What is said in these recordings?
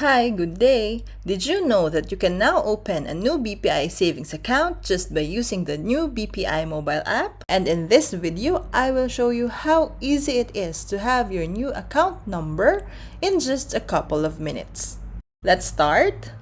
Hi, good day! Did you know that you can now open a new BPI savings account just by using the new BPI mobile app? And in this video, I will show you how easy it is to have your new account number in just a couple of minutes. Let's start.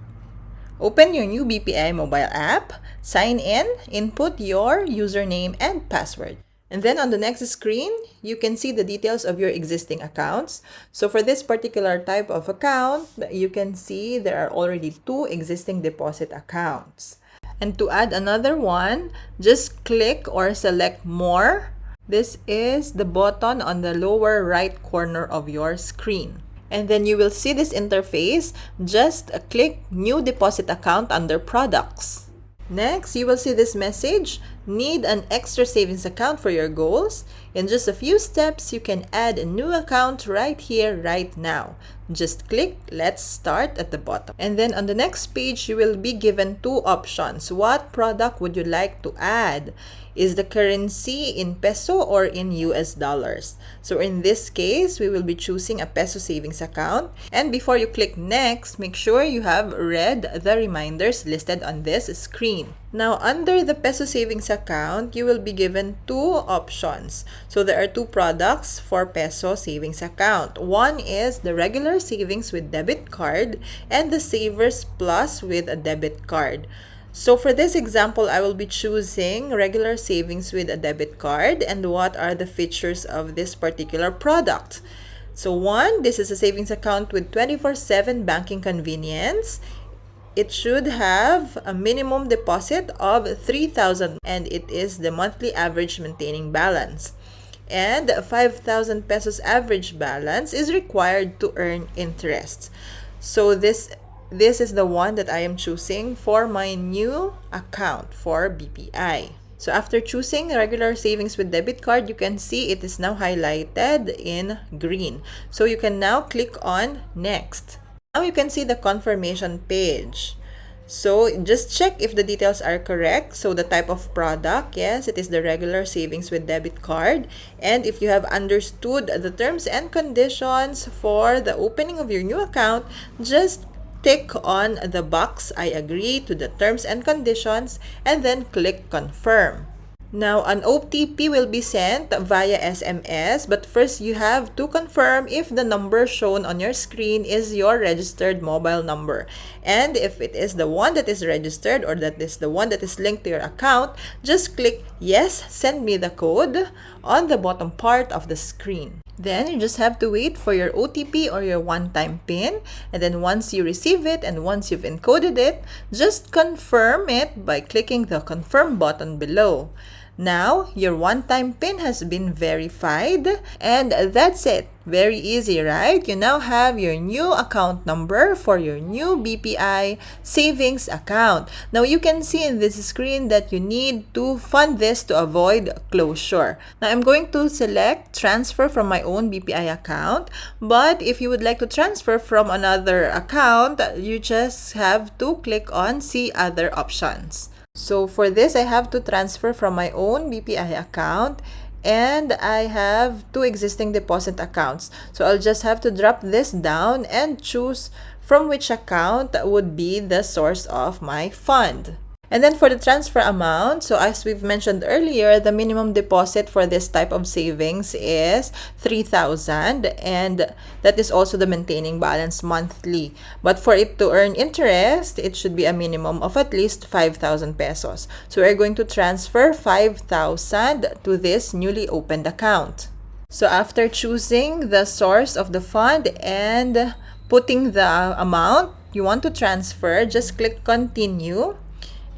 Open your new BPI mobile app, sign in, input your username and password. And then on the next screen, you can see the details of your existing accounts. So for this particular type of account, you can see there are already 2 existing deposit accounts. And to add another one, just click or select More. This is the button on the lower right corner of your screen. And then you will see this interface. Just click New Deposit Account under Products. Next, you will see this message, need an extra savings account for your goals. In just a few steps, you can add a new account right here, right now. Just click Let's Start at the bottom. And then on the next page, you will be given 2 options. What product would you like to add? Is the currency in peso or in US dollars? So in this case, we will be choosing a peso savings account. And before you click next, make sure you have read the reminders listed on this screen. Now, under the peso savings account, you will be given 2 options. So there are 2 products for peso savings account. One is the regular savings with debit card and the Savers Plus with a debit card. So for this example, I will be choosing regular savings with a debit card. And what are the features of this particular product? So one, this is a savings account with 24/7 banking convenience. It should have a minimum deposit of 3,000 and it is the monthly average maintaining balance. And 5,000 pesos average balance is required to earn interest. So this is the one that I am choosing for my new account for BPI. So after choosing regular savings with debit card, you can see it is now highlighted in green. So you can now click on Next. Now you can see the confirmation page. So just check if the details are correct. So the type of product, yes, it is the regular savings with debit card. And if you have understood the terms and conditions for the opening of your new account, just tick on the box I agree to the terms and conditions and then click confirm. Now, an OTP will be sent via SMS, but first you have to confirm if the number shown on your screen is your registered mobile number. And if it is the one that is registered or that is the one that is linked to your account, just click Yes, send me the code on the bottom part of the screen. Then you just have to wait for your OTP or your one-time PIN. And then once you receive it and once you've encoded it, just confirm it by clicking the confirm button below. Now, your one-time PIN has been verified and that's it. Very easy, right? You now have your new account number for your new BPI savings account. Now, you can see in this screen that you need to fund this to avoid closure. Now, I'm going to select transfer from my own BPI account, but if you would like to transfer from another account, you just have to click on See Other Options. So for this, I have to transfer from my own BPI account and I have 2 existing deposit accounts. So I'll just have to drop this down and choose from which account would be the source of my fund. And then for the transfer amount, so as we've mentioned earlier, the minimum deposit for this type of savings is 3,000 and that is also the maintaining balance monthly. But for it to earn interest, it should be a minimum of at least 5,000 pesos. So we're going to transfer 5,000 to this newly opened account. So after choosing the source of the fund and putting the amount you want to transfer, just click Continue.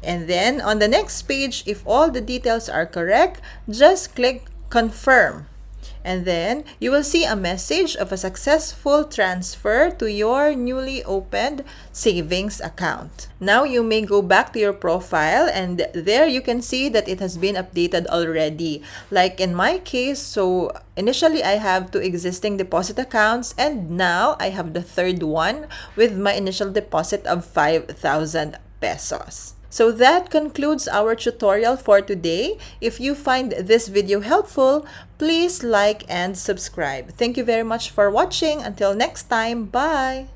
And then on the next page, if all the details are correct, just click Confirm. And then you will see a message of a successful transfer to your newly opened savings account. Now you may go back to your profile and there you can see that it has been updated already. Like in my case, so initially I have 2 existing deposit accounts and now I have the 3rd one with my initial deposit of 5,000 pesos. So that concludes our tutorial for today. If you find this video helpful, please like and subscribe. Thank you very much for watching. Until next time, bye!